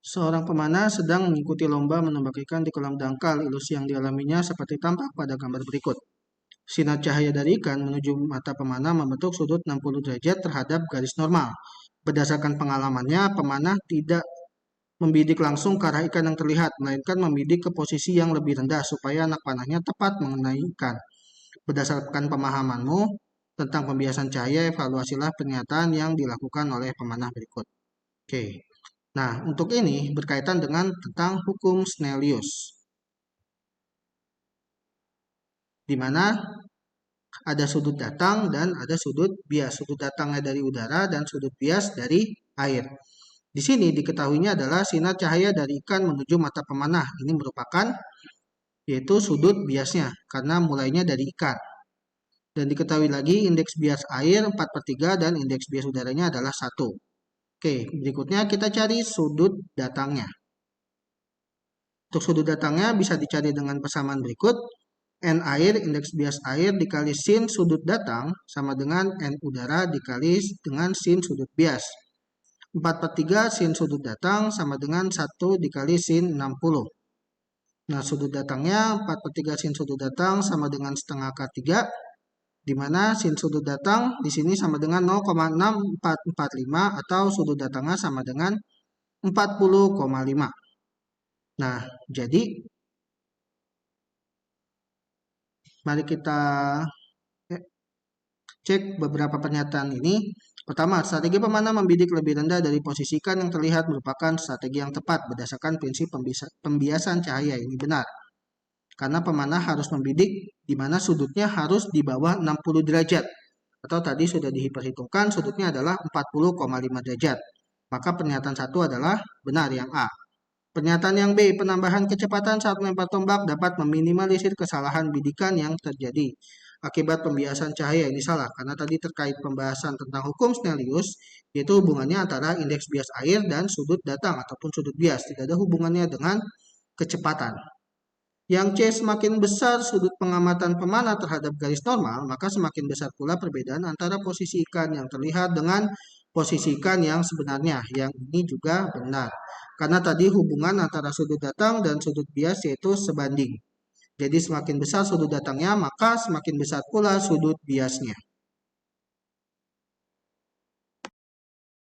Seorang pemanah sedang mengikuti lomba menembak ikan di kolam dangkal. Ilusi yang dialaminya seperti tampak pada gambar berikut. Sinar cahaya dari ikan menuju mata pemanah membentuk sudut 60 derajat terhadap garis normal. Berdasarkan pengalamannya, pemanah tidak membidik langsung ke arah ikan yang terlihat, melainkan membidik ke posisi yang lebih rendah supaya anak panahnya tepat mengenai ikan. Berdasarkan pemahamanmu tentang pembiasan cahaya, evaluasilah pernyataan yang dilakukan oleh pemanah berikut. Oke. Nah, untuk ini berkaitan dengan tentang hukum Snellius, di mana ada sudut datang dan ada sudut bias. Sudut datangnya dari udara dan sudut bias dari air. Di sini diketahuinya adalah sinar cahaya dari ikan menuju mata pemanah. Ini merupakan yaitu sudut biasnya karena mulainya dari ikan. Dan diketahui lagi indeks bias air 4/3 dan indeks bias udaranya adalah 1. Oke, berikutnya kita cari sudut datangnya. Untuk sudut datangnya bisa dicari dengan persamaan berikut. N air, indeks bias air dikali sin sudut datang sama dengan N udara dikali dengan sin sudut bias. 4/3 sin sudut datang sama dengan 1 dikali sin 60. Nah, sudut datangnya 4/3 sin sudut datang sama dengan setengah K3, di mana sin sudut datang di sini sama dengan 0,6445 atau sudut datangnya sama dengan 40,5. Nah, jadi mari kita cek beberapa pernyataan ini. Pertama, strategi pemanah membidik lebih rendah dari posisi ikan yang terlihat merupakan strategi yang tepat berdasarkan prinsip pembiasan cahaya. Ini benar. Karena pemanah harus membidik di mana sudutnya harus di bawah 60 derajat. Atau tadi sudah diperhitungkan sudutnya adalah 40,5 derajat. Maka pernyataan 1 adalah benar, yang A. Pernyataan yang B, penambahan kecepatan saat melempar tombak dapat meminimalisir kesalahan bidikan yang terjadi akibat pembiasan cahaya. Ini salah, karena tadi terkait pembahasan tentang hukum Snellius, yaitu hubungannya antara indeks bias air dan sudut datang ataupun sudut bias. Tidak ada hubungannya dengan kecepatan. Yang C, semakin besar sudut pengamatan pemanah terhadap garis normal, maka semakin besar pula perbedaan antara posisi ikan yang terlihat dengan posisi ikan yang sebenarnya. Yang ini juga benar. Karena tadi hubungan antara sudut datang dan sudut bias yaitu sebanding. Jadi semakin besar sudut datangnya, maka semakin besar pula sudut biasnya.